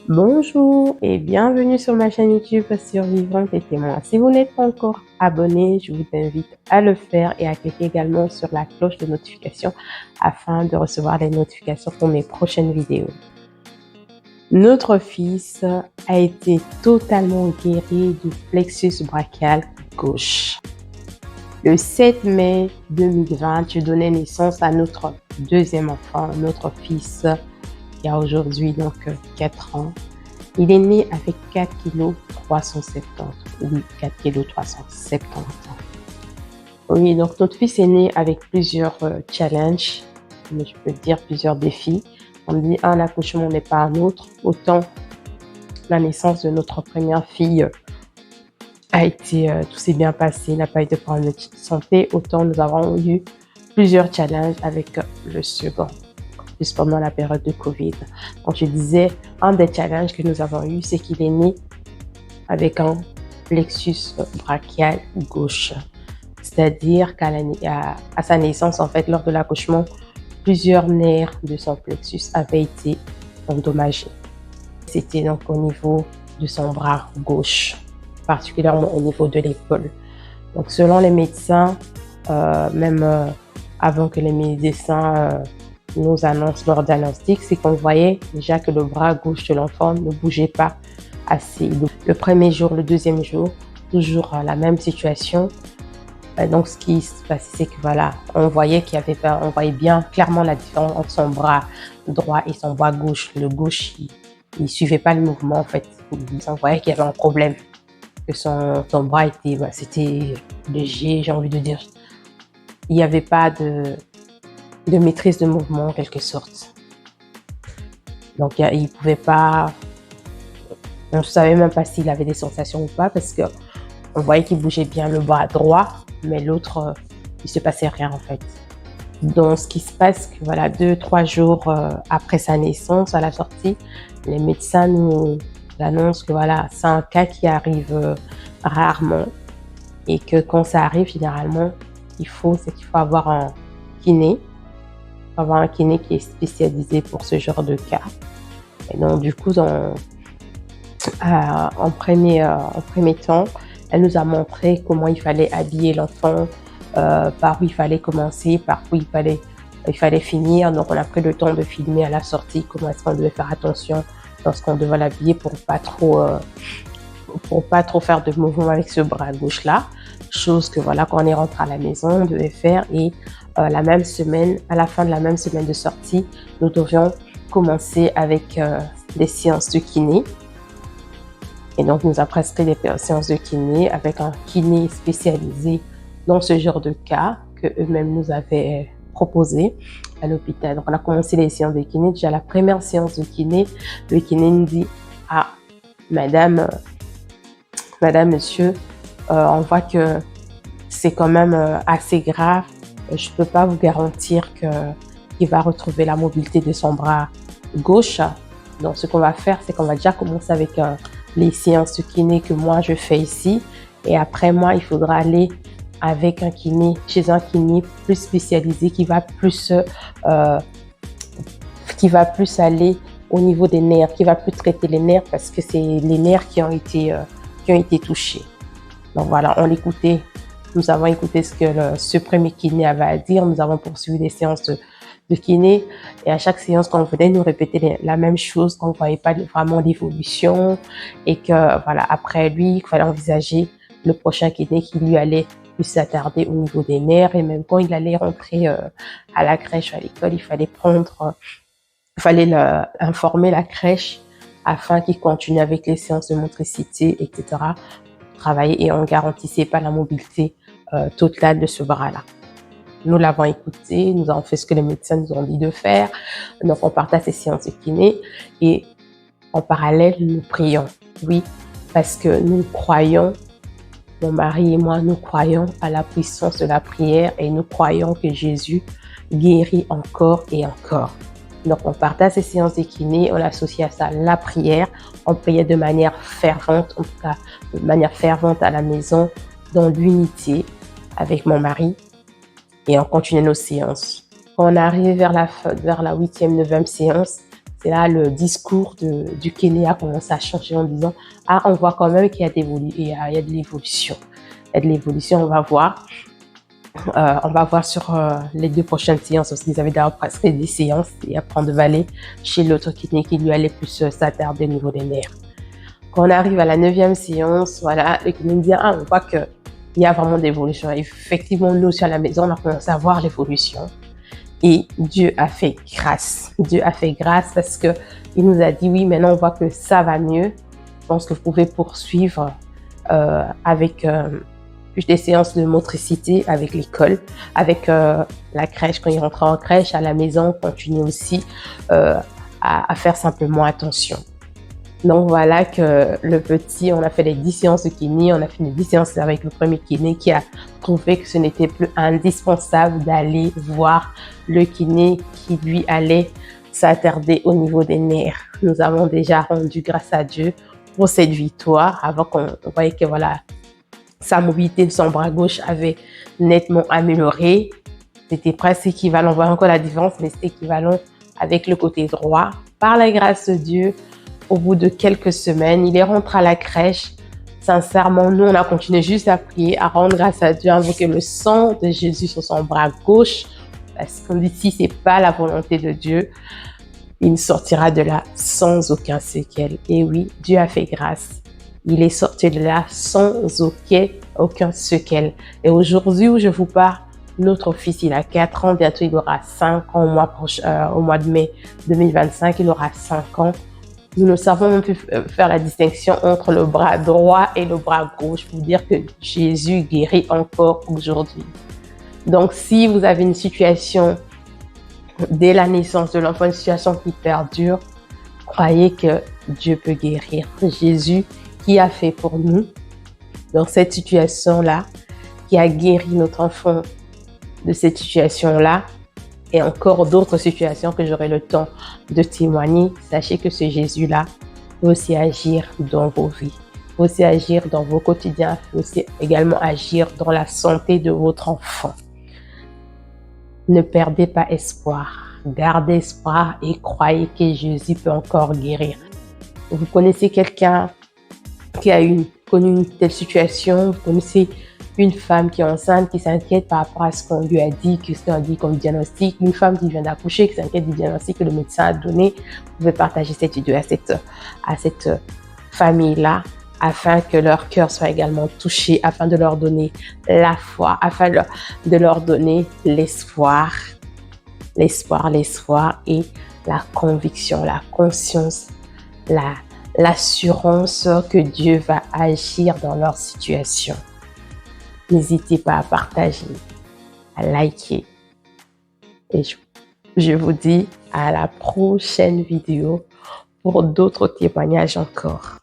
Bonjour et bienvenue sur ma chaîne YouTube Survivante et Témoin. Si vous n'êtes pas encore abonné, je vous invite à le faire et à cliquer également sur la cloche de notification afin de recevoir les notifications pour mes prochaines vidéos. Notre fils a été totalement guéri du plexus brachial gauche. Le 7 mai 2020, je donnais naissance à notre deuxième enfant, notre fils qui a aujourd'hui donc 4 ans. Il est né avec 4 kg 370. Oui, 4 kg 370. Oui, donc notre fils est né avec plusieurs challenges, mais je peux dire plusieurs défis. On dit un accouchement n'est pas un autre. Autant la naissance de notre première fille a été, tout s'est bien passé, il n'a pas eu de problème de santé, autant nous avons eu plusieurs challenges avec le second, plus pendant la période de Covid. Donc je disais, un des challenges que nous avons eu, c'est qu'il est né avec un plexus brachial gauche. C'est-à-dire qu'à sa naissance, en fait, lors de l'accouchement, plusieurs nerfs de son plexus avaient été endommagés. C'était donc au niveau de son bras gauche, particulièrement au niveau de l'épaule. Donc selon les médecins, même avant que les médecins nous annoncent leur diagnostic, c'est qu'on voyait déjà que le bras gauche de l'enfant ne bougeait pas assez. Le premier jour, le deuxième jour, toujours la même situation. Donc ce qui se passait, c'est que voilà, on voyait on voyait bien clairement la différence entre son bras droit et son bras gauche. Le gauche, il suivait pas le mouvement en fait. On voyait qu'il y avait un problème, que son bras était, c'était léger, j'ai envie de dire. Il n'y avait pas de maîtrise de mouvement en quelque sorte. Donc il pouvait pas, on ne savait même pas s'il avait des sensations ou pas parce que on voyait qu'il bougeait bien le bras droit, mais l'autre, il se passait rien en fait. Donc, ce qui se passe, que voilà, 2-3 jours après sa naissance, à la sortie, les médecins nous annoncent que voilà, c'est un cas qui arrive rarement et que quand ça arrive, généralement, il faut avoir un kiné, qui est spécialisé pour ce genre de cas. Et donc, du coup, en premier temps, elle nous a montré comment il fallait habiller l'enfant, par où il fallait commencer, par où il fallait finir. Donc, on a pris le temps de filmer à la sortie comment est-ce qu'on devait faire attention lorsqu'on devait l'habiller pour pas trop faire de mouvement avec ce bras gauche-là. Chose que voilà, quand on est rentré à la maison, on devait faire. Et la même semaine, à la fin de la même semaine de sortie, nous devions commencer avec des séances de kiné. Et donc, nous a prescrit des séances de kiné avec un kiné spécialisé dans ce genre de cas que eux-mêmes nous avaient proposé à l'hôpital. Donc, on a commencé les séances de kiné. Déjà, la première séance de kiné, le kiné nous dit « Ah, madame, monsieur, on voit que c'est quand même assez grave. Je ne peux pas vous garantir qu'il va retrouver la mobilité de son bras gauche. Donc, ce qu'on va faire, c'est qu'on va déjà commencer avec les séances de kiné que moi je fais ici. Et après moi, il faudra aller avec chez un kiné plus spécialisé qui va plus aller au niveau des nerfs, qui va plus traiter les nerfs parce que c'est les nerfs qui ont été touchés. Donc voilà, nous avons écouté ce que ce premier kiné avait à dire. Nous avons poursuivi les séances de kiné et à chaque séance qu'on venait nous répéter la même chose, qu'on ne voyait pas vraiment d'évolution et que voilà, après lui, il fallait envisager le prochain kiné qui lui allait plus s'attarder au niveau des nerfs. Et même quand il allait rentrer à la crèche, à l'école, il fallait informer la crèche afin qu'il continue avec les séances de motricité, etc. Travailler et on ne garantissait pas la mobilité totale de ce bras-là. Nous l'avons écouté, nous avons fait ce que les médecins nous ont dit de faire. Donc, on partait à ces séances de kiné et en parallèle, nous prions. Oui, parce que nous croyons, mon mari et moi, nous croyons à la puissance de la prière et nous croyons que Jésus guérit encore et encore. Donc, on partait à ces séances de kiné, on associait à ça la prière, on priait de manière fervente, en tout cas de manière fervente à la maison, dans l'unité avec mon mari. Et on continuait nos séances. Quand on arrivait vers la 8e, 9e séance, c'est là le discours du Kenya a commencé à changer en disant « Ah, on voit quand même qu'il y a il y a de l'évolution. Il y a de l'évolution, on va voir. On va voir sur les 2 prochaines séances, parce qu'ils avaient d'ailleurs presque des séances, et après on devait aller chez l'autre kiné qui lui allait plus s'attarder au niveau des nerfs. Quand on arrive à la 9e séance, voilà, le kiné me dit « Ah, on voit qu'il y a vraiment d'évolution. » Effectivement, nous aussi à la maison, on a commencé à voir l'évolution. Et Dieu a fait grâce. Dieu a fait grâce parce que il nous a dit oui, maintenant on voit que ça va mieux. Je pense que vous pouvez poursuivre avec plus des séances de motricité avec l'école, avec la crèche quand il rentre en crèche, à la maison, continuer aussi à faire simplement attention. Donc voilà que le petit, on a fait les 10 séances de kiné, on a fait les 10 séances avec le premier kiné qui a trouvé que ce n'était plus indispensable d'aller voir le kiné qui lui allait s'attarder au niveau des nerfs. Nous avons déjà rendu grâce à Dieu pour cette victoire avant qu'on voyait que voilà, sa mobilité de son bras gauche avait nettement amélioré. C'était presque équivalent, on voit encore la différence, mais c'était équivalent avec le côté droit. Par la grâce de Dieu, au bout de quelques semaines, il est rentré à la crèche. Sincèrement, nous, on a continué juste à prier, à rendre grâce à Dieu, à invoquer le sang de Jésus sur son bras gauche. Parce qu'on dit, si c'est pas la volonté de Dieu, il sortira de là sans aucun séquelle. Et oui, Dieu a fait grâce. Il est sorti de là sans aucun séquelle. Et aujourd'hui où je vous parle, notre fils, il a 4 ans, bientôt il aura 5 ans au mois de mai 2025, il aura 5 ans. Nous ne savons même plus faire la distinction entre le bras droit et le bras gauche pour dire que Jésus guérit encore aujourd'hui. Donc, si vous avez une situation dès la naissance de l'enfant, une situation qui perdure, croyez que Dieu peut guérir. Jésus qui a fait pour nous dans cette situation-là, qui a guéri notre enfant de cette situation-là, et encore d'autres situations que j'aurai le temps de témoigner, sachez que ce Jésus-là peut aussi agir dans vos vies, peut aussi agir dans vos quotidiens, peut aussi également agir dans la santé de votre enfant. Ne perdez pas espoir, gardez espoir et croyez que Jésus peut encore guérir. Vous connaissez quelqu'un qui a connu une telle situation, vous connaissez une femme qui est enceinte, qui s'inquiète par rapport à ce qu'on lui a dit, ce qu'on a dit comme diagnostic, une femme qui vient d'accoucher, qui s'inquiète du diagnostic que le médecin a donné, vous pouvez partager cette vidéo à cette famille-là, afin que leur cœur soit également touché, afin de leur donner la foi, afin de leur donner l'espoir et la conviction, la conscience, l'assurance que Dieu va agir dans leur situation. N'hésitez pas à partager, à liker. Et je vous dis à la prochaine vidéo pour d'autres témoignages encore.